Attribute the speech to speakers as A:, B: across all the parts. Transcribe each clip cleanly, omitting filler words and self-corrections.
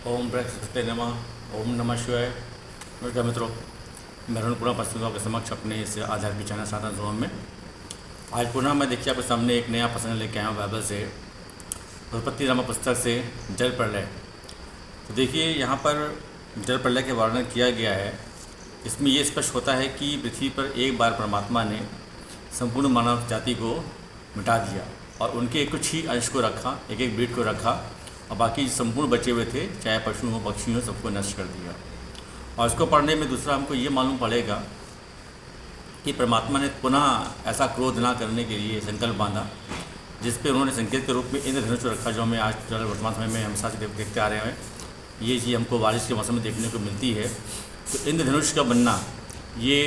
A: ओम बृहस्पति नमः। ओम नमः शिवाय। नमस्कार मित्रों, मैं अरुण पुनः उपस्थित हूँ आपके समक्ष अपने इस आध्यात्मिक चैनल साधन जोन में। आज पुनः मैं देखिए आपके सामने एक नया प्रसंग लेके आया हूँ बाइबल से, बृहस्पति नामक पुस्तक से जल प्रलय। तो देखिए यहाँ पर जल प्रलय के वर्णन किया गया है। इसमें ये स्पष्ट होता है कि पृथ्वी पर एक बार परमात्मा ने संपूर्ण मानव जाति को मिटा दिया और उनके कुछ ही अंश को रखा, एक एक ब्रीड को रखा, और बाकी संपूर्ण बचे हुए थे, चाहे पशु हो पक्षी हो, सबको नष्ट कर दिया। और इसको पढ़ने में दूसरा हमको ये मालूम पड़ेगा कि परमात्मा ने पुनः ऐसा क्रोध ना करने के लिए संकल्प बांधा, जिस पे उन्होंने संकेत के रूप में इंद्रधनुष रखा, जो हमें आज वर्तमान समय में हम साथ देखते आ रहे हैं। ये चीज़ हमको बारिश के मौसम में देखने को मिलती है। तो इंद्रधनुष का बनना ये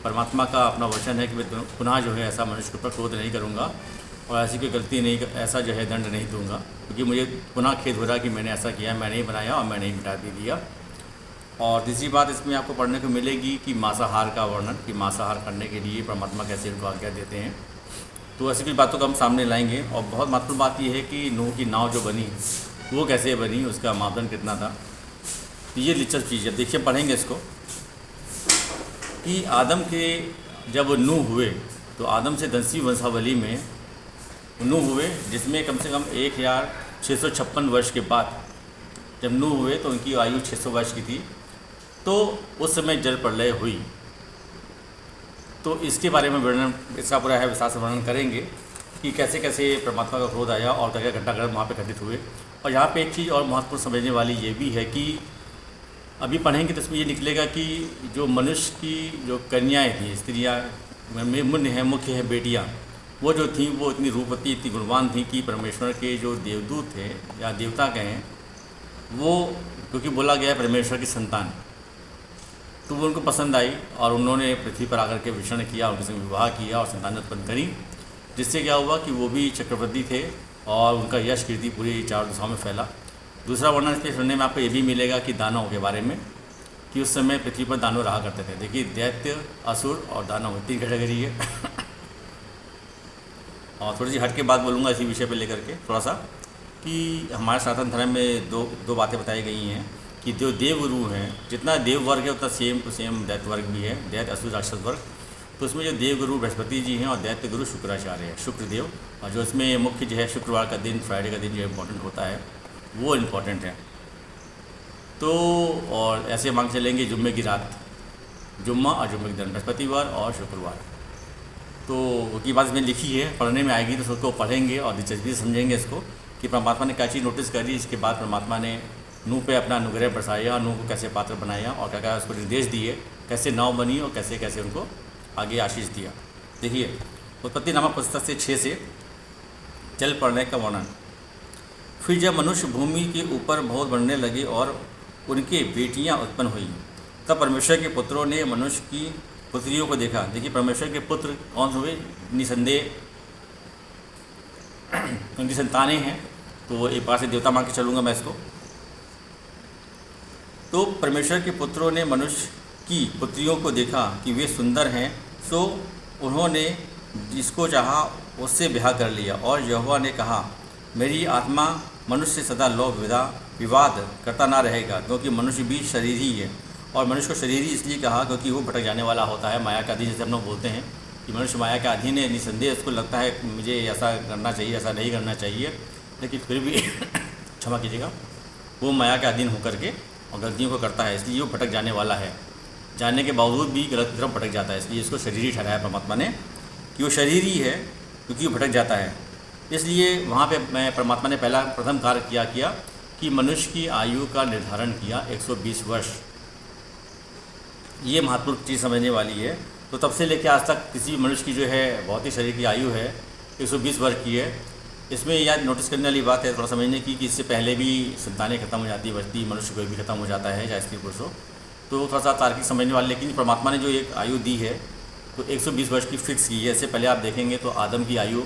A: परमात्मा का अपना वचन है कि मैं पुनः जो है ऐसा मनुष्य के ऊपर क्रोध नहीं करूँगा और ऐसी कोई गलती नहीं, ऐसा जो है दंड नहीं दूंगा, क्योंकि मुझे पुनः खेद हो रहा कि मैंने ऐसा किया, मैंने ही बनाया और मैंने ही मिटा भी दिया। और तीसरी बात इसमें आपको पढ़ने को मिलेगी कि मांसाहार का वर्णन, कि मांसाहार करने के लिए परमात्मा कैसे उनको आज्ञा देते हैं। तो ऐसी कुछ बातों को हम सामने लाएंगे। और बहुत महत्वपूर्ण बात यह है कि नूह की नाव जो बनी वो कैसे बनी, उसका मापदंड कितना था। तो ये दिलचस्प चीज़ है। देखिए पढ़ेंगे इसको कि आदम के जब नूह हुए तो आदम से 10वीं वंशावली में नूह हुए, जिसमें कम से कम 1656 वर्ष के बाद जब नूह हुए तो उनकी आयु 600 वर्ष की थी। तो उस समय जल प्रलय हुई। तो इसके बारे में वर्णन, इसका पूरा है विस्तार से वर्णन करेंगे कि कैसे कैसे परमात्मा का क्रोध आया और क्या क्या घटनाक्रम वहाँ पे घटित हुए। और यहाँ पे एक चीज़ और महत्वपूर्ण समझने वाली ये भी है कि अभी पढ़ेंगे तो इसमें ये निकलेगा कि जो मनुष्य की जो कन्याएँ थी, स्त्रियाँ मुख्य है बेटियाँ, वो जो थी वो इतनी रूपवती, इतनी गुणवान थी कि परमेश्वर के जो देवदूत थे या देवता कहें, वो क्योंकि बोला गया है परमेश्वर की संतान, तो वो उनको पसंद आई और उन्होंने पृथ्वी पर आकर के विचरण किया, उनके संग विवाह किया और संतान उत्पन्न करी, जिससे क्या हुआ कि वो भी चक्रवर्ती थे और उनका यश कीर्ति पूरी चारों दिशाओं में फैला। दूसरा वर्णन इसके सुनने में आपको ये भी मिलेगा कि दानव के बारे में, कि उस समय पृथ्वी पर दानव रहा करते थे। देखिए दैत्य, असुर और दानव 3 कैटेगरी है। और थोड़ी सी हट के बात बोलूँगा इसी विषय पे लेकर के थोड़ा सा, कि हमारे सनातन धर्म में दो बातें बताई गई हैं कि जो देव गुरु हैं, जितना देव वर्ग है उतना सेम टू सेम दैत्य वर्ग भी है, दैत्य असुर राक्षस वर्ग। तो उसमें जो देव गुरु बृहस्पति जी हैं और दैत्य गुरु शुक्राचार्य है, शुक्रदेव। और जो इसमें मुख्य जो है शुक्रवार का दिन, फ्राइडे का दिन जो इम्पोर्टेंट होता है वो इम्पोर्टेंट है। तो और ऐसे मांग चलेंगे जुम्मे की रात, जुम्मा और जुम्मे के दिन, बृहस्पतिवार और शुक्रवार। तो की बात इसमें लिखी है, पढ़ने में आएगी तो उसको पढ़ेंगे और दिलचस्पी से समझेंगे इसको कि परमात्मा ने क्या चीज़ नोटिस करी। इसके बाद परमात्मा ने नूह पे अपना अनुग्रह बरसाया, नूह को कैसे पात्र बनाया और क्या क्या उसको निर्देश दिए, कैसे नाव बनी और कैसे कैसे उनको आगे आशीष दिया। देखिए उत्पत्ति नामक पुस्तक से 6 से जल प्रलय का वर्णन। फिर जब मनुष्य भूमि के ऊपर बहुत बढ़ने लगे और उनके बेटियां उत्पन्न हुई, तब परमेश्वर के पुत्रों ने मनुष्य की पुत्रियों को देखा। देखिए परमेश्वर के पुत्र कौन हुए, निसंदेह उनकी संतानें हैं। तो एक बार से देवता मान के चलूँगा मैं इसको। तो परमेश्वर के पुत्रों ने मनुष्य की पुत्रियों को देखा कि वे सुंदर हैं, सो उन्होंने जिसको चाहा उससे ब्याह कर लिया। और यहोवा ने कहा, मेरी आत्मा मनुष्य से सदा लोभ विवाद करता ना रहेगा, क्योंकि मनुष्य भी शरीर ही है। और मनुष्य को शरीरी इसलिए कहा क्योंकि वो भटक जाने वाला होता है, माया का अधीन, जैसे हम लोग बोलते हैं कि मनुष्य माया का अधीन है। निसंदेह उसको लगता है मुझे ऐसा करना चाहिए, ऐसा नहीं करना चाहिए, लेकिन फिर भी क्षमा कीजिएगा, वो माया का अधीन होकर के और गलतियों को करता है, इसलिए वो भटक जाने वाला है। जानने के बावजूद भी गलत तरफ भटक जाता है, इसलिए इसको शरीरी ठहराया परमात्मा ने कि वो शरीरी है क्योंकि वो भटक जाता है। इसलिए वहाँ पे मैं परमात्मा ने प्रथम कार्य किया कि मनुष्य की आयु का निर्धारण किया 120 वर्ष। ये महत्वपूर्ण चीज़ समझने वाली है। तो तब से लेकर आज तक किसी मनुष्य की जो है भौतिक शरीर की आयु है 120 वर्ष की है। इसमें याद नोटिस करने वाली बात है थोड़ा समझने की कि इससे पहले भी संतानें खत्म हो जाती है, बचती, मनुष्य कोई भी खत्म हो जाता है, चाहे स्त्री पुरुष हो। तो थोड़ा सा तार्किक समझने वाले, लेकिन परमात्मा ने जो एक आयु दी है तो 120 वर्ष की फिक्स की है। इससे पहले आप देखेंगे तो आदम की आयु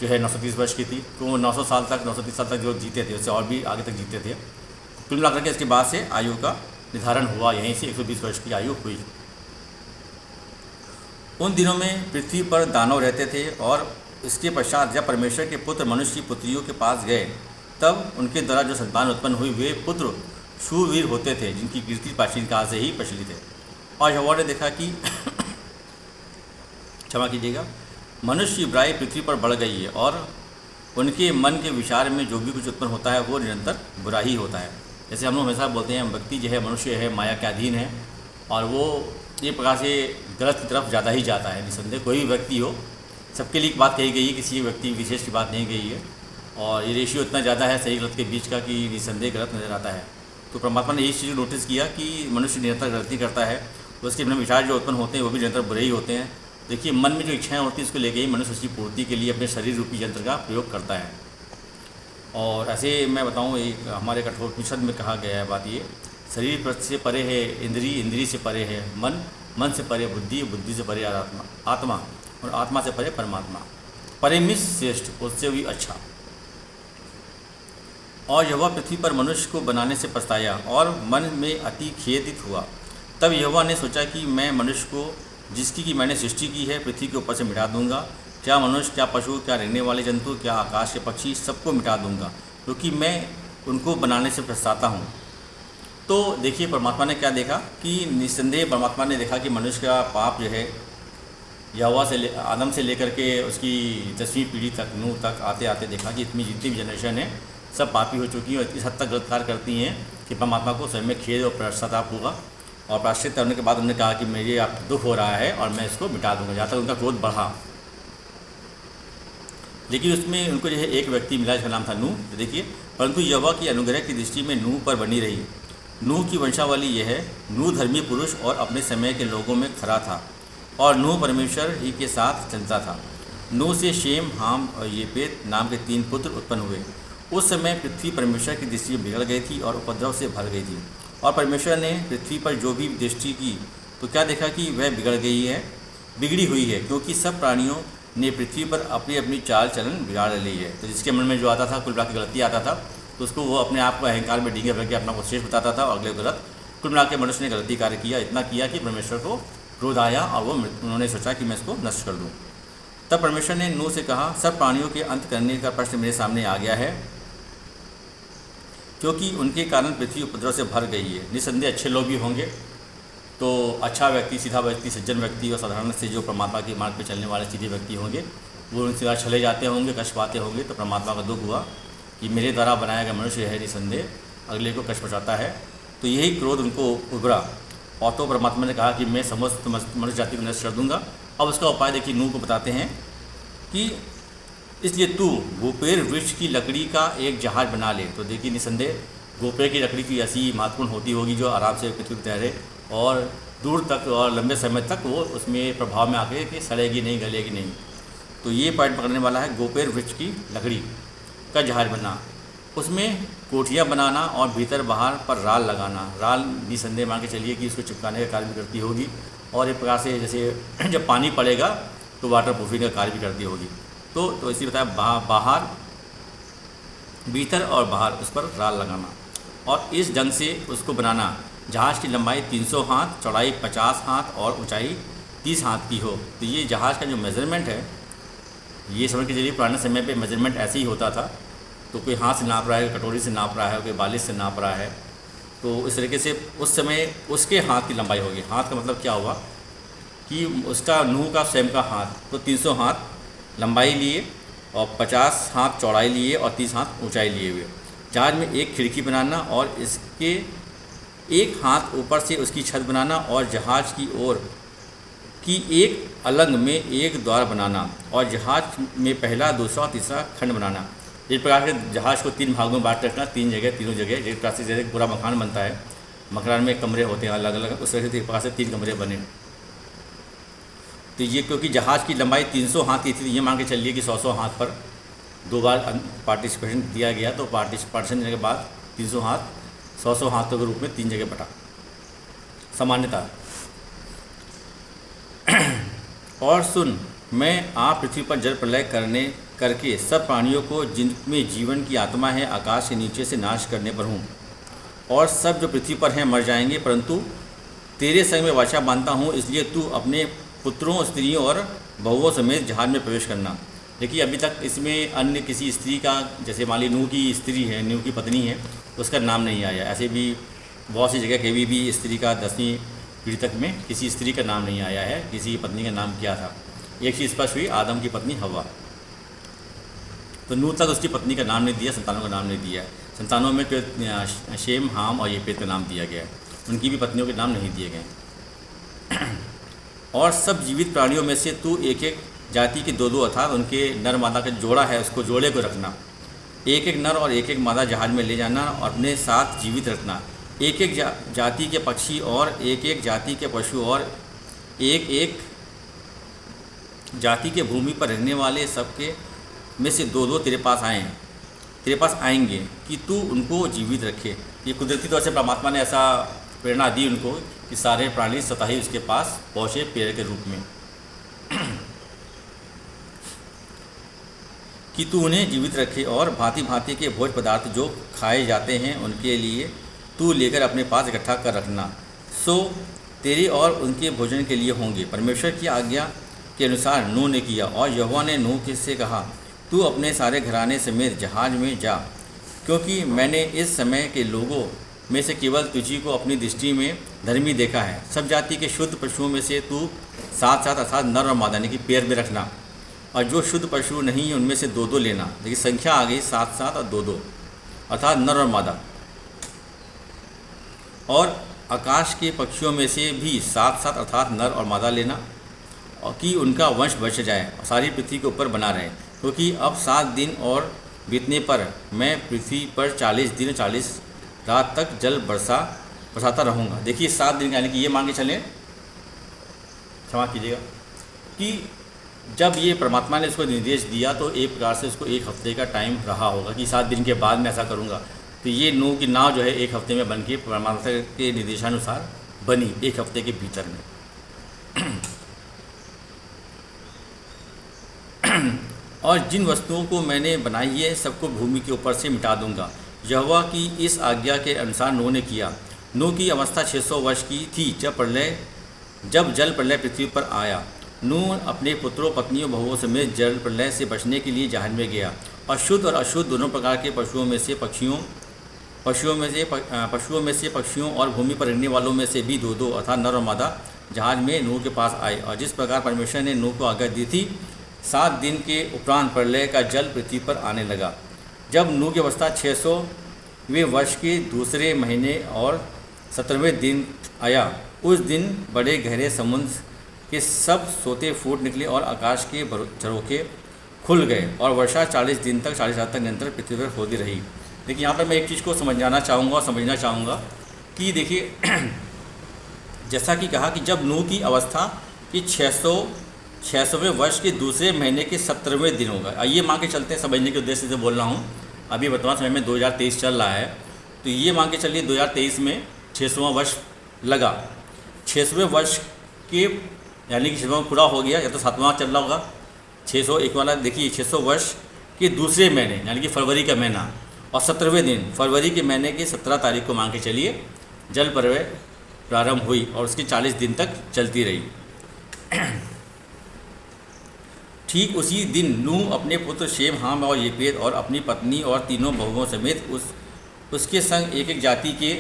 A: जो है 930 वर्ष की थी, तो वो 930 साल तक जो जीते थे, उससे और भी आगे तक जीते थे। कुल मिलाकर के इसके बाद से आयु का निर्धारण हुआ, यहीं से 120 वर्ष की आयु हुई। उन दिनों में पृथ्वी पर दानव रहते थे और इसके पश्चात जब परमेश्वर के पुत्र मनुष्य की पुत्रियों के पास गए, तब उनके द्वारा जो संतान उत्पन्न हुई वे पुत्र शूरवीर होते थे जिनकी कीर्ति प्राचीन काल से ही प्रचलित है। और हवा ने देखा कि क्षमा कीजिएगा, मनुष्य की बुराई पृथ्वी पर बढ़ गई है और उनके मन के विचार में जो भी कुछ उत्पन्न होता है वो निरंतर बुरा ही होता है। जैसे हम लोग हमेशा बोलते हैं व्यक्ति जो है, मनुष्य है, माया के अधीन है और वो ये प्रकार से गलत की तरफ ज़्यादा ही जाता है। निसंदेह कोई भी व्यक्ति हो, सबके लिए एक बात कही गई है, किसी व्यक्ति विशेष की बात नहीं गई है। और ये रेशियो इतना ज़्यादा है सही गलत के बीच का कि निसंदेह गलत नज़र आता है। तो परमात्मा ने इस चीज़ को नोटिस किया कि मनुष्य निरंतर गलती करता है, तो उसके अपने विचार जो उत्पन्न होते हैं वो भी निरंतर बुरे ही होते हैं। देखिए, मन में जो इच्छाएँ होती हैं उसको लेके ही मनुष्य उसकी पूर्ति के लिए अपने शरीर रूपी यंत्र का प्रयोग करता है। और ऐसे मैं बताऊँ, एक हमारे कठोपनिषद में कहा गया है बात ये, शरीर से परे है इंद्रिय, इंद्रिय से परे है मन, मन से परे बुद्धि, बुद्धि से परे आत्मा और आत्मा से परे परमात्मा। परिमित श्रेष्ठ, उससे भी अच्छा। और यहोवा पृथ्वी पर मनुष्य को बनाने से पछताया और मन में अति खेदित हुआ। तब यहोवा ने सोचा कि मैं मनुष्य को जिसकी कि मैंने सृष्टि की है पृथ्वी के ऊपर से मिटा दूंगा। क्या मनुष्य, क्या पशु, क्या रेंगने वाले जंतु, क्या आकाश के पक्षी, सबको मिटा दूंगा, क्योंकि मैं उनको बनाने से पछताता हूँ। तो देखिए, परमात्मा ने क्या देखा कि निस्संदेह परमात्मा ने देखा कि मनुष्य का पाप जो है यहोवा से आदम से लेकर के उसकी 10वीं पीढ़ी तक, नूह तक आते आते देखा कि इतनी जितनी भी जनरेशन है सब पापी हो चुकी हैं और इस हद तक गलत कार्य करती हैं कि परमात्मा को स्वयं में खेद और पश्चाताप होगा। और प्रायश्चित करने के बाद उन्होंने कहा कि मुझे आप दुख हो रहा है और मैं इसको मिटा दूंगा। जहाँ तक उनका क्रोध बढ़ा, लेकिन उसमें उनको जो है एक व्यक्ति मिला जिसका नाम था नूह। तो देखिए, परंतु यहोवा की अनुग्रह की दृष्टि में नूह पर बनी रही। नूह की वंशावली यह है, नूह धर्मी पुरुष और अपने समय के लोगों में खरा था और नूह परमेश्वर ही के साथ चलता था। नूह से शेम, हाम और येपेत नाम के 3 पुत्र उत्पन्न हुए। उस समय पृथ्वी परमेश्वर की दृष्टि में बिगड़ गई थी और उपद्रव से भर गई थी। और परमेश्वर ने पृथ्वी पर जो भी दृष्टि की तो क्या देखा कि वह बिगड़ी हुई है, क्योंकि सब प्राणियों ने पृथ्वी पर अपनी अपनी चाल चलन बिगाड़ ली है। तो जिसके मन में जो आता था, कुल मिला के गलती आता था, तो उसको वो अपने आप को अहंकार में डींगे भर के अपना को श्रेष्ठ बताता था और अगले गलत। कुल मिला के मनुष्य ने गलती कार्य किया, इतना किया कि परमेश्वर को क्रोध आया और वो उन्होंने सोचा कि मैं इसको नष्ट कर दूँ। तब परमेश्वर ने नूह से कहा, सब प्राणियों के अंत करने का प्रश्न मेरे सामने आ गया है, क्योंकि उनके कारण पृथ्वी उपद्रव से भर गई है। निसंदेह अच्छे लोग भी होंगे, तो अच्छा व्यक्ति, सीधा व्यक्ति, सज्जन व्यक्ति और साधारण से जो परमात्मा के मार्ग पर चलने वाले सीधे व्यक्ति होंगे, वो उनसे चले जाते होंगे, कष्ट पाते होंगे। तो परमात्मा का दुख हुआ कि मेरे द्वारा बनाया गया मनुष्य है निसंदेह अगले को कष्ट पहुँचाता है। तो यही क्रोध उनको उभरा और तो परमात्मा ने कहा कि मैं समस्त मनुष्य जाति को नष्ट कर दूंगा। अब उसका उपाय देखिए, नूह को बताते हैं कि इसलिए तू गोपेर वृक्ष की लकड़ी का एक जहाज बना ले। तो देखिए, निसंदेह गोपेर की लकड़ी की ऐसी महत्वपूर्ण होती होगी जो आराम से पृथ्वी पर तैरे और दूर तक और लंबे समय तक वो उसमें प्रभाव में आके कि सड़ेगी नहीं, गलेगी नहीं। तो ये पॉइंट पकड़ने वाला है, गोपेर वृक्ष की लकड़ी का जहाज बनना, उसमें कोठियाँ बनाना और भीतर बाहर पर राल लगाना। राल निसंदेह मान के चलिए कि इसको चिपकाने का कार्य भी करती होगी और एक प्रकार से जैसे जब पानी पड़ेगा तो वाटर प्रूफिंग का कार्य भी करती होगी। तो इसी बताया, बाहर, भीतर और बाहर उस पर राल लगाना और इस ढंग से उसको बनाना। जहाज़ की लंबाई 300 हाथ, चौड़ाई 50 हाथ और ऊंचाई 30 हाथ की हो। तो ये जहाज़ का जो मेज़रमेंट है, ये समझ के चलिए पुराने समय पे मेज़रमेंट ऐसे ही होता था। तो कोई हाथ से नाप रहा है, कटोरी से नाप रहा है, कोई बालिश से नाप रहा है। तो इस तरीके से उस समय उसके हाथ की लंबाई होगी। हाथ का मतलब क्या हुआ कि उसका नूह का स्वयं का हाथ, तो 300 हाथ लंबाई लिए और 50 हाथ चौड़ाई लिए और 30 हाथ ऊंचाई लिए हुए। जहाज में एक खिड़की बनाना और इसके एक हाथ ऊपर से उसकी छत बनाना और जहाज की ओर की एक अलंग में एक द्वार बनाना और जहाज में पहला, दूसरा और तीसरा खंड बनाना। इस प्रकार के जहाज़ को 3 भागों में बांट रखना, 3 जगह, तीनों जगह। जिस प्रकार से जैसे पूरा मकान बनता है, मकान में कमरे होते हैं अलग अलग, उस तरह से एक प्रकार से 3 कमरे बने। तो ये क्योंकि जहाज़ की लंबाई 300 हाथ की थी, ये मान के चलिए कि 100 हाथ पर 2 बार पार्टिसिपेशन दिया गया। तो पार्टिसिपेशन देने के बाद 300 हाथ 100 हाथों के रूप में 3 जगह बटा सामान्यता। और सुन, मैं आप पृथ्वी पर जल प्रलय करके सब प्राणियों को जिनमें जीवन की आत्मा है आकाश के नीचे से नाश करने पर हूँ, और सब जो पृथ्वी पर हैं मर जाएंगे, परंतु तेरे संग में वाचा बांधता हूँ, इसलिए तू अपने पुत्रों, स्त्रियों और बहुओं समेत जहाज में प्रवेश करना। देखिए, अभी तक इसमें अन्य किसी स्त्री का, जैसे मान ली नूह की स्त्री है, नूह की पत्नी है, उसका नाम नहीं आया। ऐसे भी बहुत सी जगह कभी भी स्त्री का 10वीं पीढ़ी तक में किसी स्त्री का नाम नहीं आया है, किसी की पत्नी का नाम क्या था। एक चीज़ स्पष्ट हुई, आदम की पत्नी हवा। तो नूह तक उसकी पत्नी का नाम नहीं दिया, संतानों का नाम नहीं दिया। संतानों में शेम, हाम और येपेत का नाम दिया गया है, उनकी भी पत्नियों के नाम नहीं दिए गए। और सब जीवित प्राणियों में से तू एक एक जाति के दो अर्थात उनके नर मादा का जोड़ा है, उसको जोड़े को रखना। एक एक नर और एक एक मादा जहाज में ले जाना और अपने साथ जीवित रखना। एक एक जाति के पक्षी और एक एक जाति के पशु और एक एक जाति के भूमि पर रहने वाले सबके में से दो तेरे पास आएंगे कि तू उनको जीवित रखे। ये कुदरती तौर से परमात्मा ने ऐसा प्रेरणा दी उनको कि सारे प्राणी स्वतः ही उसके पास पहुँचे पेड़ के रूप में, कि तू उन्हें जीवित रखे और भांति भांति के भोज पदार्थ जो खाए जाते हैं उनके लिए तू लेकर अपने पास इकट्ठा कर रखना। सो तेरे और उनके भोजन के लिए होंगे। परमेश्वर की आज्ञा के अनुसार नूह ने किया। और यहोवा ने नूह से कहा, तू अपने सारे घराने समेत जहाज में जा, क्योंकि मैंने इस समय के लोगों में से केवल तुझी को अपनी दृष्टि में धर्मी देखा है। सब जाति के शुद्ध पशुओं में से तू 7 अर्थात नर और मादा की पेड़ में रखना, और जो शुद्ध पशु नहीं उनमें से 2 लेना। देखिए संख्या आ गई 7 और 2 अर्थात नर और मादा। और आकाश के पक्षियों में से भी 7 अर्थात नर और मादा लेना, और कि उनका वंश बच जाए और सारी पृथ्वी के ऊपर बना रहे। क्योंकि अब 7 दिन और बीतने पर मैं पृथ्वी पर 40 दिन 40 रात तक जल बरसाता रहूँगा। देखिए 7 दिन यानी कि ये मान के चलें, क्षमा कीजिएगा, कि जब ये परमात्मा ने उसको निर्देश दिया तो एक प्रकार से उसको 1 हफ्ते का टाइम रहा होगा कि 7 दिन के बाद मैं ऐसा करूँगा। तो ये नूह की नाव जो है 1 हफ्ते में बन के परमात्मा के निर्देशानुसार बनी, 1 हफ्ते के भीतर में। और जिन वस्तुओं को मैंने बनाई है सबको भूमि के ऊपर से मिटा दूंगा। यहोवा की इस आज्ञा के अनुसार नूह ने किया। नूह की अवस्था 600 वर्ष की थी जब जल प्रलय पृथ्वी पर आया। नूह अपने पुत्रों, पत्नियों, बहुओं समेत जल प्रलय से बचने के लिए जहाज में गया। और शुद्ध और अशुद्ध दोनों प्रकार के पशुओं में से पक्षियों और भूमि पर रहने वालों में से भी 2 अर्थात नर और मादा जहाज में नूह के पास आए। और जिस प्रकार परमेश्वर ने नूह को आज्ञा दी थी, 7 दिन के उपरांत प्रलय का जल पृथ्वी पर आने लगा। जब नूह की अवस्था 600वें वर्ष के दूसरे महीने और 17वें दिन आया, उस दिन बड़े गहरे समुद्र के सब सोते फूट निकले और आकाश के झरोखे खुल गए और वर्षा 40 दिन तक 40 रात तक निरंतर पृथ्वी पर होती रही। देखिए यहाँ पर मैं एक चीज़ को समझना चाहूँगा कि देखिए जैसा कि कहा कि जब नूह की अवस्था कि 600वें वर्ष के दूसरे महीने के 17वें दिन होगा। ये मान के चलते हैं, समझने के उद्देश्य से बोल रहा हूँ। अभी वर्तमान समय में 2023 चल रहा है, तो ये मान के चलिए 2023 में 600वां वर्ष लगा। 600वें वर्ष के यानी कि 600वां पूरा हो गया, या तो 7वां चल रहा होगा। 601 वाला देखिए 600 वर्ष के दूसरे महीने यानी कि फरवरी का महीना और 17वें दिन फरवरी के महीने की 17 तारीख को मान के चलिए जल प्रलय प्रारंभ हुई और उसकी 40 दिन तक चलती रही। ठीक उसी दिन नूह अपने पुत्र शेम, हाम और येपेत और अपनी पत्नी और 3 बहुओं समेत उसके संग एक एक जाति के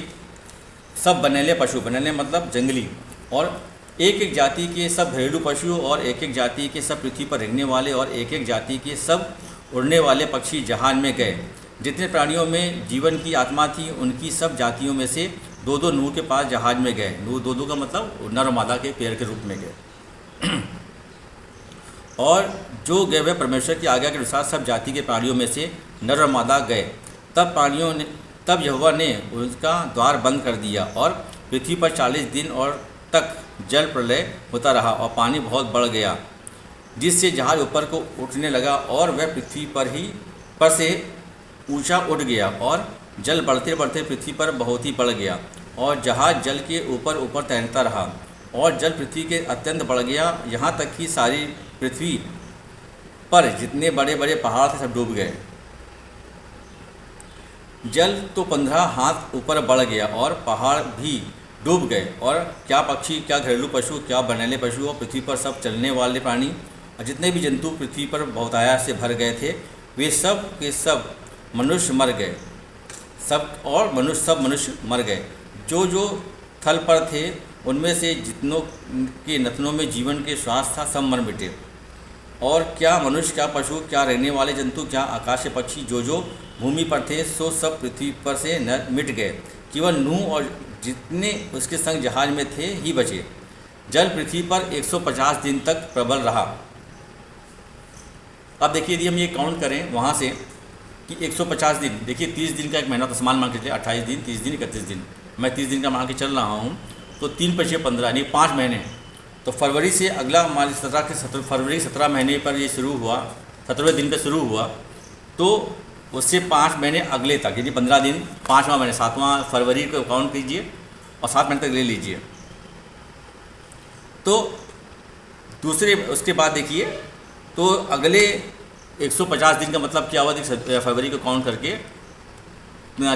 A: सब बनेले पशु, बनेले मतलब जंगली, और एक एक जाति के सब घरेलू पशु और एक एक जाति के सब पृथ्वी पर रहने वाले और एक एक जाति के सब उड़ने वाले पक्षी जहाज में गए। जितने प्राणियों में जीवन की आत्मा थी उनकी सब जातियों में से 2 नूह के पास जहाज में गए। नूह 2 का मतलब नर और मादा के पेड़ के रूप में गए। और जो गए वे परमेश्वर की आज्ञा के अनुसार सब जाति के प्राणियों में से नर और मादा गए। तब यहोवा ने उसका द्वार बंद कर दिया और पृथ्वी पर 40 दिन और तक जल प्रलय होता रहा और पानी बहुत बढ़ गया, जिससे जहाज ऊपर को उठने लगा और वह पृथ्वी पर से ऊंचा उठ गया और जल बढ़ते बढ़ते पृथ्वी पर बहुत ही बढ़ गया और जहाज जल के ऊपर तैरता रहा और जल पृथ्वी के अत्यंत बढ़ गया, यहाँ तक कि सारी पृथ्वी पर जितने बड़े बड़े पहाड़ थे सब डूब गए। जल तो 15 हाथ ऊपर बढ़ गया और पहाड़ भी डूब गए, और क्या पक्षी, क्या घरेलू पशु, क्या बनेले पशु और पृथ्वी पर सब चलने वाले प्राणी और जितने भी जंतु पृथ्वी पर बहुतायत से भर गए थे, वे सब के सब मनुष्य मर गए। सब मनुष्य मर गए। जो जो थल पर थे उनमें से जितनों के नथनों में जीवन के श्वास था सब मर मिटे। और क्या मनुष्य, क्या पशु, क्या रहने वाले जंतु, क्या आकाश के पक्षी जो जो भूमि पर थे सो सब पृथ्वी पर से मिट गए। केवल नूह और जितने उसके संग जहाज में थे ही बचे। जल पृथ्वी पर 150 दिन तक प्रबल रहा। अब देखिए यदि हम ये काउंट करें वहाँ से कि 150 दिन, देखिए 30 दिन का एक महीना तो समान मान के चलिए, 28 दिन, 30 दिन, 31 दिन, मैं 30 दिन का मान के चल रहा हूँ, तो 3 × 6 = 15 यानी 5 महीने। तो फरवरी से अगला हमारे 17 फरवरी 17 महीने पर ये शुरू हुआ, 17वें दिन पर शुरू हुआ, तो उससे 5 महीने अगले तक यानी 15 दिन, 5वां महीने 7वां फरवरी को काउंट कीजिए और 7 महीने तक ले लीजिए। तो दूसरे उसके बाद देखिए तो अगले 150 दिन का मतलब क्या हुआ, फरवरी को काउंट करके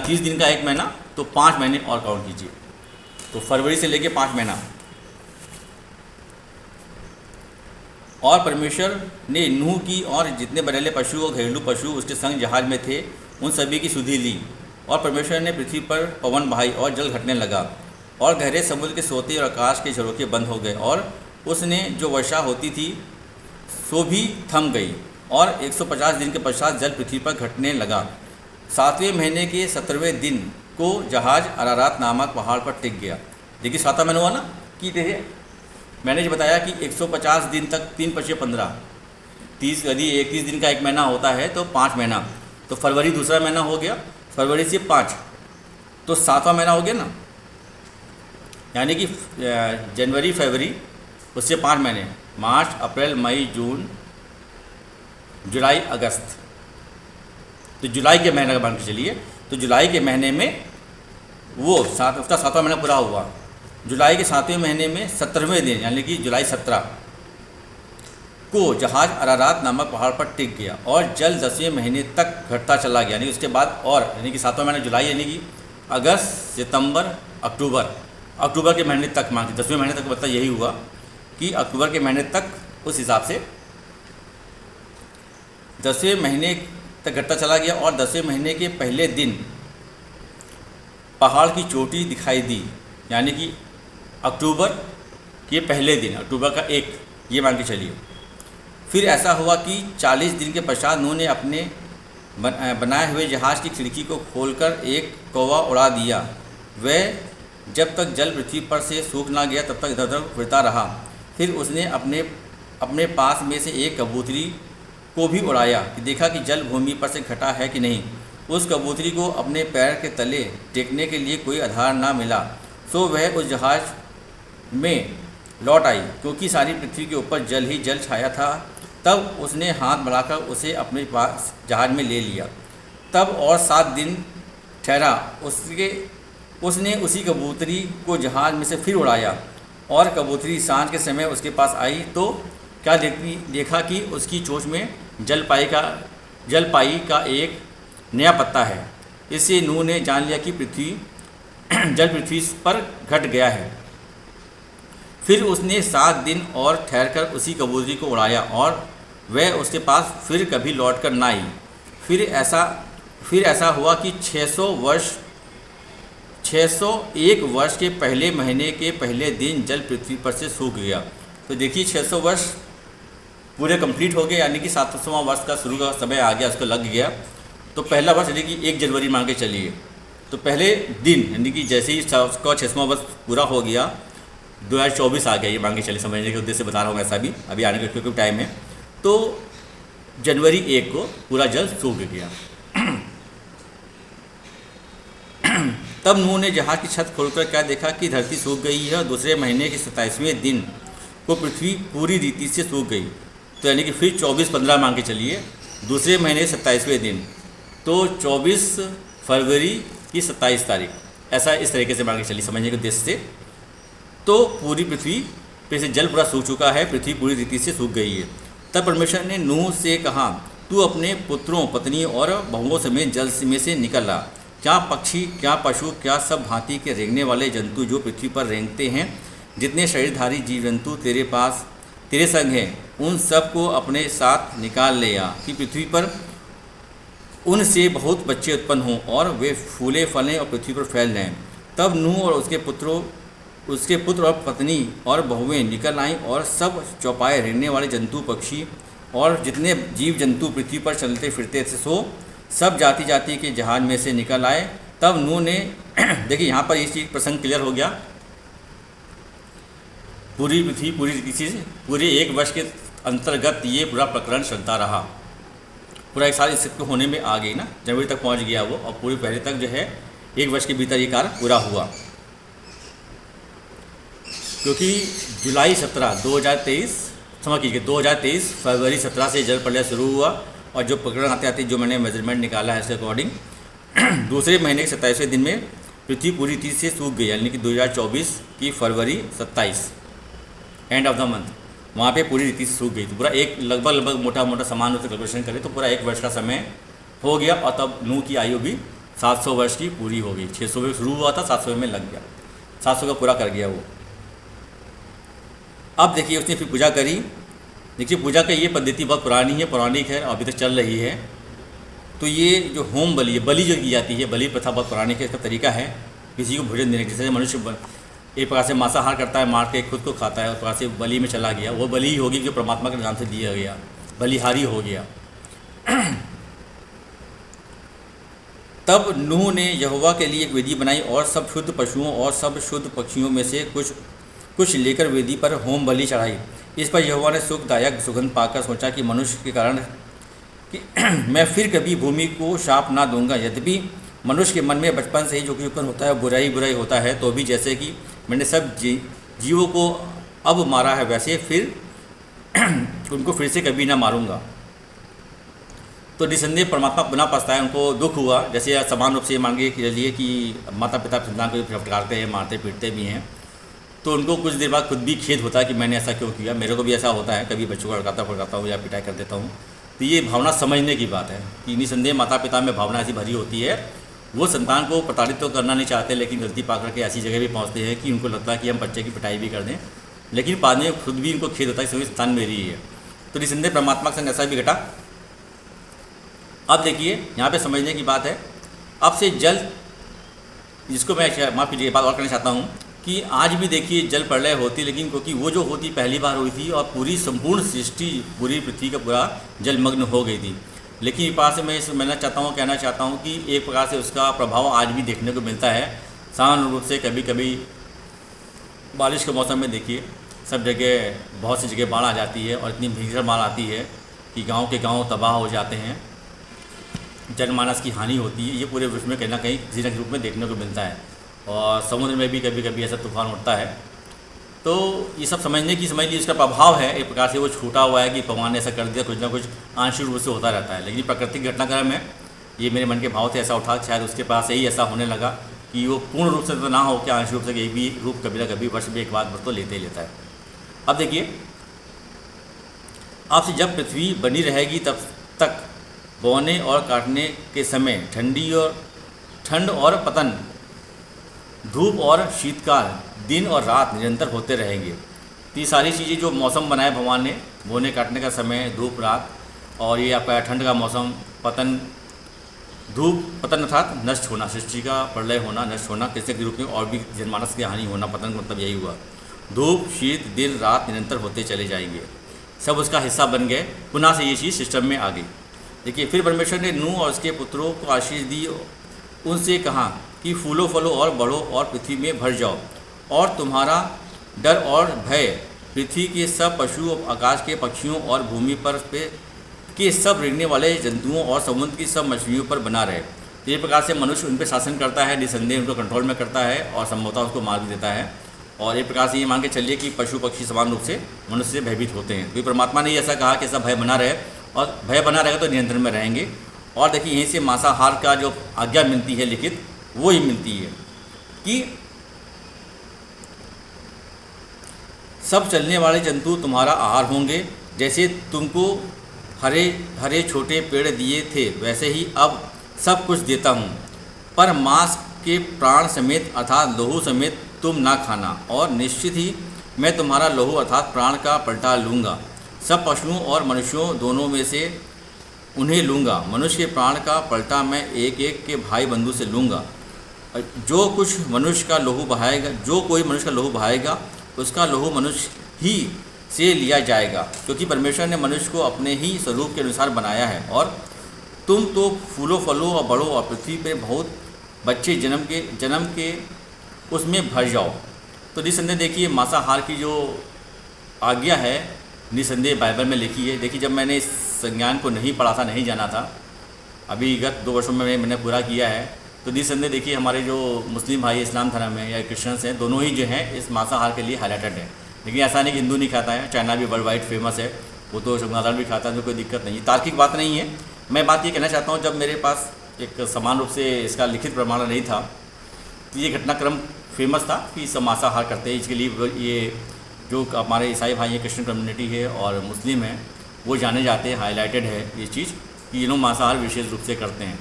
A: 30 दिन का एक महीना, तो 5 महीने और काउंट कीजिए। तो फरवरी से लेके 5 महीना। और परमेश्वर ने नूह की और जितने बरेले पशु और घरेलू पशु उसके संग जहाज में थे उन सभी की सुधि ली। और परमेश्वर ने पृथ्वी पर पवन बहाई और जल घटने लगा और गहरे समुद्र के सोते और आकाश के झरोखे बंद हो गए। और उसने जो वर्षा होती थी सो भी थम गई। और 150 दिन के पश्चात जल पृथ्वी पर घटने लगा। 7वें महीने के 17वें दिन को जहाज अरारात नामक पहाड़ पर टिक गया। देखिए 7वां महीना हुआ ना कि देखिए मैंने जो बताया कि 150 दिन तक 3 × 6 = 15, 30 यदि 31 दिन का एक महीना होता है तो 5 महीना। तो फरवरी दूसरा महीना हो गया, फरवरी से 5 तो 7वां महीना हो गया ना, यानी कि जनवरी फरवरी उससे 5 महीने, मार्च अप्रैल मई जून जुलाई अगस्त। तो जुलाई के महीने का मान के चलिए, तो जुलाई के महीने में वो उसका 7वां महीना पूरा हुआ। जुलाई के 7वें महीने में 17वें दिन यानी कि जुलाई 17 को जहाज अरारात नामक पहाड़ पर टिक गया और जल 10वें महीने तक घटता चला गया। यानी उसके बाद और यानी कि 7वां महीना जुलाई यानी कि अगस्त सितंबर अक्टूबर के महीने तक मान के 10वें महीने तक मतलब यही हुआ कि अक्टूबर के महीने तक उस हिसाब से 10वें महीने तक घटता चला गया। और 10वें महीने के पहले दिन पहाड़ की चोटी दिखाई दी, यानी कि अक्टूबर के पहले दिन, अक्टूबर का 1 ये मान के चलिए। फिर ऐसा हुआ कि 40 दिन के पश्चात नूह ने अपने बनाए हुए जहाज़ की खिड़की को खोलकर एक कौवा उड़ा दिया। वह जब तक जल पृथ्वी पर से सूख ना गया तब तक इधर उधर फिरता रहा। फिर उसने अपने पास में से एक कबूतरी को भी उड़ाया कि देखा कि जल भूमि पर से घटा है कि नहीं। उस कबूतरी को अपने पैर के तले टेकने के लिए कोई आधार ना मिला, सो वह उस जहाज़ में लौट आई, क्योंकि सारी पृथ्वी के ऊपर जल ही जल छाया था। तब उसने हाथ बढ़ाकर उसे अपने पास जहाज़ में ले लिया। तब और 7 दिन ठहरा उसने उसी कबूतरी को जहाज़ में से फिर उड़ाया। और कबूतरी सांझ के समय उसके पास आई तो क्या देखा कि उसकी चोंच में जलपाई का एक नया पत्ता है। इससे नूह ने जान लिया कि जल पृथ्वी पर घट गया है। फिर उसने 7 दिन और ठहरकर उसी कबूतरी को उड़ाया और वह उसके पास फिर कभी लौटकर ना आई। फिर ऐसा हुआ कि 601 वर्ष के पहले महीने के पहले दिन जल पृथ्वी पर से सूख गया। तो देखिए 600 वर्ष पूरे कंप्लीट हो गए, यानी कि 700वां वर्ष का शुरू का समय आ गया, उसको लग गया। तो पहला वर्ष यानी कि 1 जनवरी मान के चलिए, तो पहले दिन यानी कि जैसे ही उसका 6वां वर्ष पूरा हो गया 2024 आ गया, ये मान के चलिए, समझने के उद्देश्य से बता रहा हूँ। ऐसा भी अभी आने का क्योंकि टाइम है। तो जनवरी 1 को पूरा जल सूख गया। तब नूह ने जहाज़ की छत खोलकर क्या देखा कि धरती सूख गई है और दूसरे महीने के 27वें दिन को पृथ्वी पूरी रीति से सूख गई। तो यानी कि फिर 24-15 मान के चलिए, दूसरे महीने 27वें दिन, तो 24 फरवरी की 27 तारीख, ऐसा इस तरीके से मान के चलिए समझने के उद्देश्य से। तो पूरी पृथ्वी पे से जल पूरा सूख चुका है, पृथ्वी पूरी रीति से सूख गई है। तब परमेश्वर ने नूह से कहा, तू अपने पुत्रों, पत्नी और बहुओं समेत जल में से निकल ला। क्या पक्षी, क्या पशु, क्या सब भांति के रेंगने वाले जंतु जो पृथ्वी पर रेंगते हैं, जितने शरीरधारी जीव जंतु तेरे संग हैं, उन सब को अपने साथ निकाल ले आ कि पृथ्वी पर उनसे बहुत बच्चे उत्पन्न हों और वे फूले फलें और पृथ्वी पर फैल जाएँ। तब नूह और उसके पुत्र और पत्नी और बहुएं निकल आईं और सब चौपाए रहने वाले जंतु पक्षी और जितने जीव जंतु पृथ्वी पर चलते फिरते थे सो सब जाति जाति के जहाज में से निकल आए। तब नूह ने देखिए यहाँ पर इस चीज़ प्रसंग क्लियर हो गया। पूरी पृथ्वी पूरी रीति से पूरे 1 वर्ष के अंतर्गत ये पूरा प्रकरण चलता रहा। पूरा 1 साल इसके होने में आ गई ना, जनवरी तक पहुँच गया वो, और पूरी पहले तक जो है 1 वर्ष के भीतर ये कार्य पूरा हुआ। क्योंकि जुलाई 17 2023 क्षमा कीजिए 2023 फरवरी 17 से जल प्रलय शुरू हुआ, और जो प्रकरण आते आते जो मैंने मेजरमेंट निकाला है इसके अकॉर्डिंग दूसरे महीने के 27वें दिन में पृथ्वी पूरी रीति से सूख गई, यानी कि 2024 की फरवरी 27 एंड ऑफ द मंथ वहाँ पे पूरी रीति से सूख गई। तो पूरा एक लगभग मोटा मोटा समान रूप से कैलकुलेशन करें तो पूरा 1 वर्ष का समय हो गया, और तब नूह की आयु भी 700 वर्ष की पूरी हो गई। 600 में शुरू हुआ था, 700 में लग गया, 700 का पूरा कर गया वो। अब देखिए उसने फिर पूजा करी। देखिए पूजा का ये पद्धति बहुत पुरानी है, पौराणिक है, अभी तक चल रही है। तो ये जो होम बलि है, बलि जो की जाती है, बलि प्रथा बहुत पौराणिक है। इसका तरीका है किसी को भोजन देने, जैसे मनुष्य एक प्रकार से मांसाहार करता है, मार के खुद को खाता है, उस प्रकार से बलि में चला गया। वो बलि होगी जो परमात्मा के नाम से दिया गया, बलिहारी हो गया। तब नूह ने यहोवा के लिए एक वेदी बनाई और सब शुद्ध पशुओं और सब शुद्ध पक्षियों में से कुछ लेकर वेदी पर होम बलि चढ़ाई। इस पर यहोवा ने सुखदायक सुगंध पाकर सोचा कि मनुष्य के कारण कि मैं फिर कभी भूमि को शाप ना दूंगा। यद्यपि मनुष्य के मन में बचपन से ही जो कुछ उत्पन्न होता है बुराई होता है, तो भी जैसे कि मैंने सब जीवों को अब मारा है, वैसे फिर उनको फिर से कभी ना मारूंगा। तो निसंदेह परमात्मा पुनः पछताए, उनको दुख हुआ। जैसे समान रूप से मान के चलिए कि माता पिता संतान को फटकारते हैं, मारते पीटते भी हैं, तो उनको कुछ देर बाद खुद भी खेद होता है कि मैंने ऐसा क्यों किया। मेरे को भी ऐसा होता है, कभी बच्चों को फटकारता हूँ या पिटाई कर देता हूँ। तो ये भावना समझने की बात है कि निसंदेह माता पिता में भावना ऐसी भरी होती है। वो संतान को प्रताड़ित तो करना नहीं चाहते, लेकिन गलती पा करके ऐसी जगह भी पहुँचते हैं कि उनको लगता है कि हम बच्चे की पिटाई भी कर दें, लेकिन बाद में खुद भी उनको खेद होता है कि सभी संतान मेरी ही है। तो निसंदेह परमात्मा के संग ऐसा भी घटा। अब देखिए यहाँ पे समझने की बात है। अब से जल, जिसको मैं माफ़ कीजिए बात और करना चाहता हूँ कि आज भी देखिए जल प्रलय होती, लेकिन क्योंकि वो जो होती पहली बार हुई थी और पूरी संपूर्ण सृष्टि पूरी पृथ्वी का पूरा जलमग्न हो गई थी। लेकिन इस प्रकार से मैं कहना चाहता हूँ कि एक प्रकार से उसका प्रभाव आज भी देखने को मिलता है। सामान्य रूप से कभी कभी बारिश के मौसम में देखिए सब जगह बहुत सी जगह बाढ़ आ जाती है, और इतनी भीषण बाढ़ आती है कि गाँव के गाँव तबाह हो जाते हैं, जनमानस की हानि होती है। ये पूरे विश्व में कहीं ना कहीं किसी न किसी रूप में देखने को मिलता है, और समुद्र में भी कभी कभी ऐसा तूफान उठता है। तो ये सब समझ लीजिए इसका प्रभाव है। एक प्रकार से वो छूटा हुआ है कि भगवान ने ऐसा कर दिया, कुछ ना कुछ आंशिक रूप से होता रहता है। लेकिन प्राकृतिक घटनाक्रम है, ये मेरे मन के भाव से ऐसा उठा, शायद उसके पास ही ऐसा होने लगा कि वो पूर्ण रूप से तो ना हो, कि आंशिक रूप से एक भी रूप कभी ना कभी वर्ष में एक बार तो लेते ही लेता है। अब देखिए आपसे जब पृथ्वी बनी रहेगी तब तक बोने और काटने के समय ठंड और पतन, धूप और शीतकाल, दिन और रात निरंतर होते रहेंगे। तो ये सारी चीज़ें जो मौसम बनाए भगवान ने, बोने काटने का समय, धूप रात, और ये आपका ठंड का मौसम, पतन, धूप पतन अर्थात नष्ट होना, सृष्टि का प्रलय होना, नष्ट होना, किसी के रूप में और भी जनमानस की हानि होना। पतन का मतलब यही हुआ। धूप शीत दिन रात निरंतर होते चले जाएंगे, सब उसका हिस्सा बन गए। पुनः से ये चीज़ सिस्टम में आ गई। देखिए फिर परमेश्वर ने नूह और उसके पुत्रों को आशीष दी, उनसे कहा कि फूलो फलो और बढ़ो और पृथ्वी में भर जाओ, और तुम्हारा डर और भय पृथ्वी के सब पशु, आकाश के पक्षियों और भूमि पर के सब रेंगने वाले जंतुओं और समुद्र की सब मछलियों पर बना रहे। तो ये प्रकार से मनुष्य उन पर शासन करता है, निसंदेह उनको कंट्रोल में करता है, और संभवतः उसको मार भी देता है। और एक प्रकार से ये मान के चलिए कि पशु पक्षी समान रूप से मनुष्य से भयभीत होते हैं। क्योंकि परमात्मा ने ऐसा कहा कि ऐसा भय बना रहे, और भय बना रहेगा तो नियंत्रण में रहेंगे। और देखिए यहीं से मांसाहार का जो आज्ञा मिलती है लिखित, वो ही मिलती है कि सब चलने वाले जंतु तुम्हारा आहार होंगे। जैसे तुमको हरे हरे छोटे पेड़ दिए थे, वैसे ही अब सब कुछ देता हूँ, पर मांस के प्राण समेत अर्थात लोहू समेत तुम ना खाना, और निश्चित ही मैं तुम्हारा लोहू अर्थात प्राण का पलटा लूँगा। सब पशुओं और मनुष्यों दोनों में से उन्हें लूँगा। मनुष्य के प्राण का पलटा मैं एक एक के भाई बंधु से लूँगा। जो कुछ मनुष्य का लहू बहाएगा, जो कोई मनुष्य का लहू बहाएगा उसका लहू मनुष्य ही से लिया जाएगा, क्योंकि परमेश्वर ने मनुष्य को अपने ही स्वरूप के अनुसार बनाया है। और तुम तो फूलो फलो और बढ़ो और पृथ्वी पे बहुत बच्चे जन्म के उसमें भर जाओ। तो निसंदेह देखिए मांसाहार की जो आज्ञा है निसंदेह बाइबल में लिखी है। देखिए जब मैंने इस संज्ञान को नहीं पढ़ा था, नहीं जाना था, अभी गत 2 वर्षों में मैंने पूरा किया है, तो निसंदेह देखिए हमारे जो मुस्लिम भाई इस्लाम धर्म में या क्रिश्चियंस हैं, दोनों ही जो हैं इस मांसाहार के लिए हाईलाइटेड है। लेकिन ऐसा नहीं कि हिंदू नहीं खाता है, चाइना भी वर्ल्ड वाइड फेमस है, वो तो चमगादड़ भी खाता है, तो कोई दिक्कत नहीं है, तार्किक बात नहीं है। मैं बात ये कहना चाहता हूँ, जब मेरे पास एक समान रूप से इसका लिखित प्रमाण नहीं था, तो ये घटनाक्रम फेमस था कि सब मांसाहार करते हैं। इसके लिए ये जो हमारे ईसाई भाई हैं, क्रिश्चियन कम्युनिटी है और मुस्लिम है, वो जाने जाते हैं, हाईलाइटेड है ये चीज़ कि ये लोग मांसाहार विशेष रूप से करते हैं।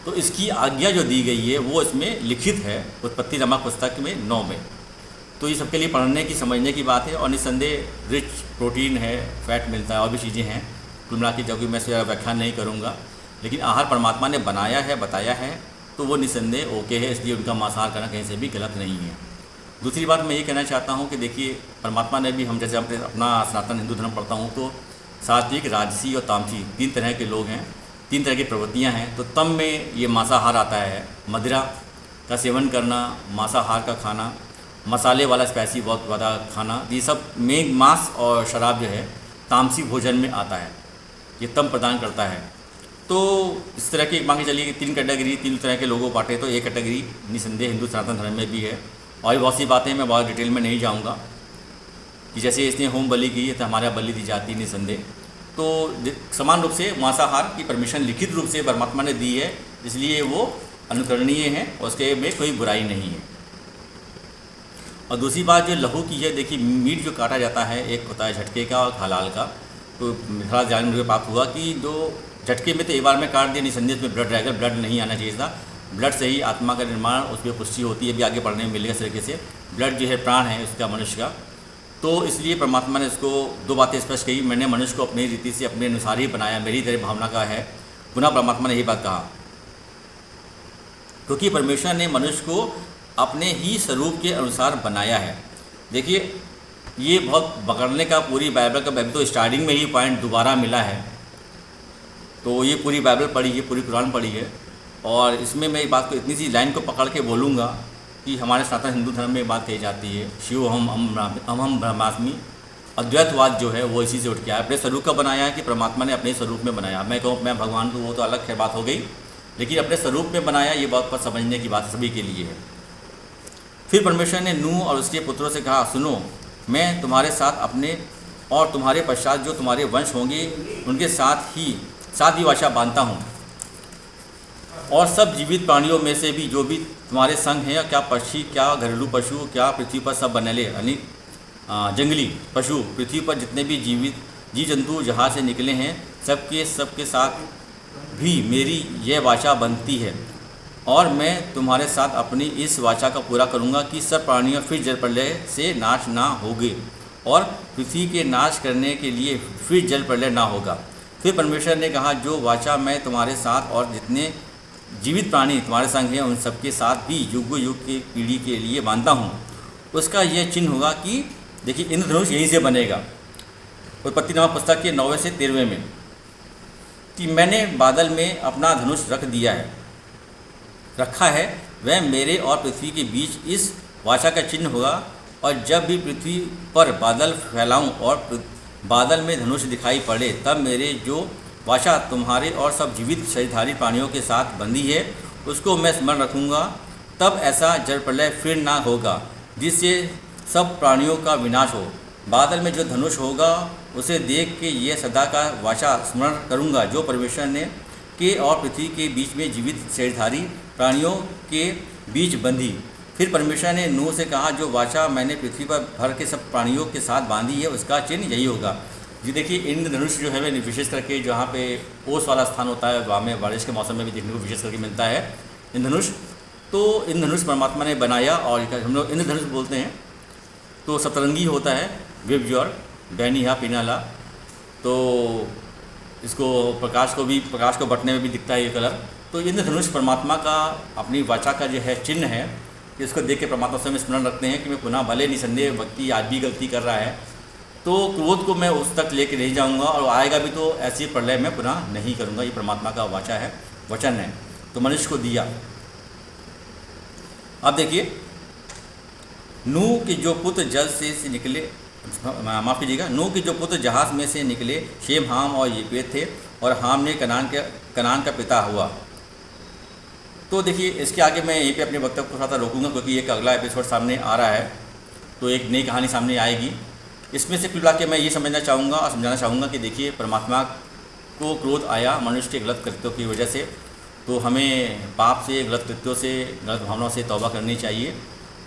A: तो इसकी आज्ञा जो दी गई है वो इसमें लिखित है उत्पत्ति नामक पुस्तक में 9 में। तो ये सबके लिए पढ़ने की समझने की बात है। और निसंदेह रिच प्रोटीन है, फैट मिलता है, और भी चीज़ें हैं, कुल मिला के जबकि मैं इसका व्याख्यान नहीं करूँगा। लेकिन आहार परमात्मा ने बनाया है, बताया है, तो वो निसंदेह ओके है, इसलिए उनका मांसाहार करना कहीं से भी गलत नहीं है। दूसरी बात मैं ये कहना चाहता हूँ कि देखिए परमात्मा ने भी, हम जैसे अपना सनातन हिंदू धर्म पढ़ता हूँ, तो सात्विक, राजसी और तामसी 3 तरह के लोग हैं, 3 तरह की प्रवृत्तियाँ हैं। तो तम में ये मांसाहार आता है, मदिरा का सेवन करना, मांसाहार का खाना, मसाले वाला स्पाइसी बहुत ज़्यादा खाना, ये सब में मांस और शराब जो है तामसी भोजन में आता है, ये तम प्रदान करता है। तो इस तरह की मान के चलिए कि 3 कैटेगरी, 3 तरह के लोगों बांटे, तो एक कैटेगरी निसंदेह हिंदू सनातन धर्म में भी है। और भी बहुत सी बातें मैं बहुत डिटेल में नहीं जाऊँगा कि जैसे इसने होम बलि की है तो हमारे यहाँ बलि दी जाती है निसंदेह। तो समान रूप से मांसाहार की परमिशन लिखित रूप से परमात्मा ने दी है, इसलिए वो अनुकरणीय है और उसके में कोई बुराई नहीं है। और दूसरी बात जो लहू की है, देखिए मीट जो काटा जाता है, एक होता है झटके का और हलाल का। तो थोड़ा ध्यान मुझे प्राप्त हुआ कि जो झटके में तो एक बार में काट दिया, निसंदेह में ब्लड रहेगा, ब्लड नहीं आना चाहिए था। ब्लड से ही आत्मा का निर्माण, उसमें पुष्टि होती है, भी आगे बढ़ने में मिलेगा इस तरीके से। ब्लड जो है प्राण है उसका, मनुष्य का। तो इसलिए परमात्मा ने इसको 2 बातें स्पष्ट कही, मैंने मनुष्य को अपनी रीति से अपने अनुसार ही बनाया, मेरी तरह भावना का है। पुनः परमात्मा ने यही बात कहा, क्योंकि परमेश्वर ने मनुष्य को अपने ही स्वरूप के अनुसार बनाया है। देखिए ये बहुत पकड़ने का पूरी बाइबल का, बाइबल तो स्टार्टिंग में ही पॉइंट दोबारा मिला है, तो ये पूरी बाइबल पढ़ी है, पूरी कुरान पढ़ी है। और इसमें मैं बात को इतनी सी लाइन को पकड़ के बोलूँगा कि हमारे सनातन हिंदू धर्म में बात कही जाती है, शिव हम ब्रह्मास्मि। अद्वैतवाद जो है वो इसी से उठ के आया, अपने स्वरूप का बनाया है कि परमात्मा ने अपने स्वरूप में बनाया। मैं कहूँ मैं भगवान तो वो तो अलग है, बात हो गई, लेकिन अपने स्वरूप में बनाया, ये बात पर समझने की बात सभी के लिए है। फिर परमेश्वर ने नूह और उसके पुत्रों से कहा, सुनो, मैं तुम्हारे साथ अपने और तुम्हारे पश्चात जो तुम्हारे वंश होंगे उनके साथ ही वाचा बांधता हूँ, और सब जीवित प्राणियों में से भी जो भी तुम्हारे संग हैं, क्या पक्षी, क्या घरेलू पशु, क्या पृथ्वी पर सब बनेले, यानी जंगली पशु, पृथ्वी पर जितने भी जीव जंतु जहाँ से निकले हैं, सबके साथ भी मेरी यह वाचा बनती है। और मैं तुम्हारे साथ अपनी इस वाचा का पूरा करूँगा कि सब प्राणियों फिर जल प्रलय से नाश ना होंगे, और पृथ्वी के नाश करने के लिए फिर जल प्रलय ना होगा। फिर परमेश्वर ने कहा, जो वाचा मैं तुम्हारे साथ और जितने जीवित प्राणी तुम्हारे संग हैं उन सबके साथ भी युग युग की पीढ़ी के लिए बांधता हूँ, उसका यह चिन्ह होगा कि देखिए इंद्रधनुष यहीं से बनेगा। उत्पत्ति नामक पुस्तक के 9वें से 13वें में कि मैंने बादल में अपना धनुष रखा है, वह मेरे और पृथ्वी के बीच इस वाचा का चिन्ह होगा। और जब भी पृथ्वी पर बादल फैलाऊं और बादल में धनुष दिखाई पड़े, तब मेरे जो वाचा तुम्हारे और सब जीवित शरीरधारी प्राणियों के साथ बंधी है, उसको मैं स्मरण रखूँगा। तब ऐसा जल प्रलय फिर ना होगा जिससे सब प्राणियों का विनाश हो। बादल में जो धनुष होगा उसे देख के ये सदा का वाचा स्मरण करूँगा, जो परमेश्वर ने के और पृथ्वी के बीच में जीवित शरीरधारी प्राणियों के बीच बंधी। फिर परमेश्वर ने नूह से कहा, जो वाचा मैंने पृथ्वी पर भर के सब प्राणियों के साथ बांधी है, उसका चिन्ह यही होगा। जी देखिए इंद्रधनुष जो है वह विशेष करके जहाँ पे ओस वाला स्थान होता है, वहाँ में बारिश के मौसम में भी देखने को विशेष करके मिलता है इंद्रधनुष। तो इंद्रधनुष परमात्मा ने बनाया, और हम लोग इंद्रधनुष बोलते हैं। तो सतरंगी होता है, विबज्योर, बैनिहा, पिनाला। तो इसको प्रकाश को बटने में भी दिखता है ये कलर, तो इंद्रधनुष परमात्मा का अपनी वाचा का जो है चिन्ह है कि इसको देख के परमात्मा से हम स्मरण रखते हैं कि मैं पुनः भले निसंदेह व्यक्ति आज भी गलती कर रहा है तो क्रोध को मैं उस तक लेके नहीं जाऊंगा और आएगा भी तो ऐसी प्रलय मैं पुनः नहीं करूंगा। ये परमात्मा का वाचा है, वचन है, तो मनुष्य को दिया। अब देखिए, नूह के जो पुत्र जल से निकले, माफ़ कीजिएगा, नूह के जो पुत्र जहाज़ में से निकले शेम, हाम और येपेत थे, और हाम ने कनान का पिता हुआ। तो देखिए, इसके आगे मैं यहीं पे अपने वक्तव्य को थोड़ा सा रोकूंगा क्योंकि एक अगला एपिसोड सामने आ रहा है, तो एक नई कहानी सामने आएगी। इसमें से कुल मिला के मैं ये समझना चाहूँगा और समझाना चाहूँगा कि देखिए, परमात्मा को क्रोध आया मनुष्य के गलत कृत्यों की वजह से, तो हमें पाप से, गलत कृत्यों से, गलत भावनाओं से तौबा करनी चाहिए।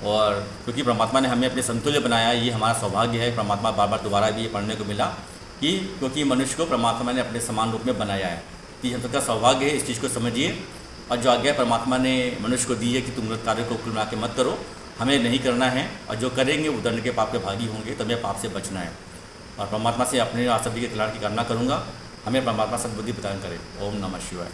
A: और क्योंकि परमात्मा ने हमें अपने समतुल्य बनाया, ये हमारा सौभाग्य है। परमात्मा बार बार दोबारा भी ये पढ़ने को मिला कि क्योंकि मनुष्य को परमात्मा ने अपने समान रूप में बनाया है, तो हम सबका सौभाग्य है। इस चीज़ को समझिए, और जो आज्ञा परमात्मा ने मनुष्य को दी है कि तुम गलत कार्य को कुल मिला के मत करो, हमें नहीं करना है, और जो करेंगे वो दंड के पाप के भागी होंगे, तो हमें पाप से बचना है। और परमात्मा से अपने आसक्ति के कल्याण की कामना करूँगा, हमें परमात्मा सद्बुद्धि प्रदान करे। ओम नमः शिवाय।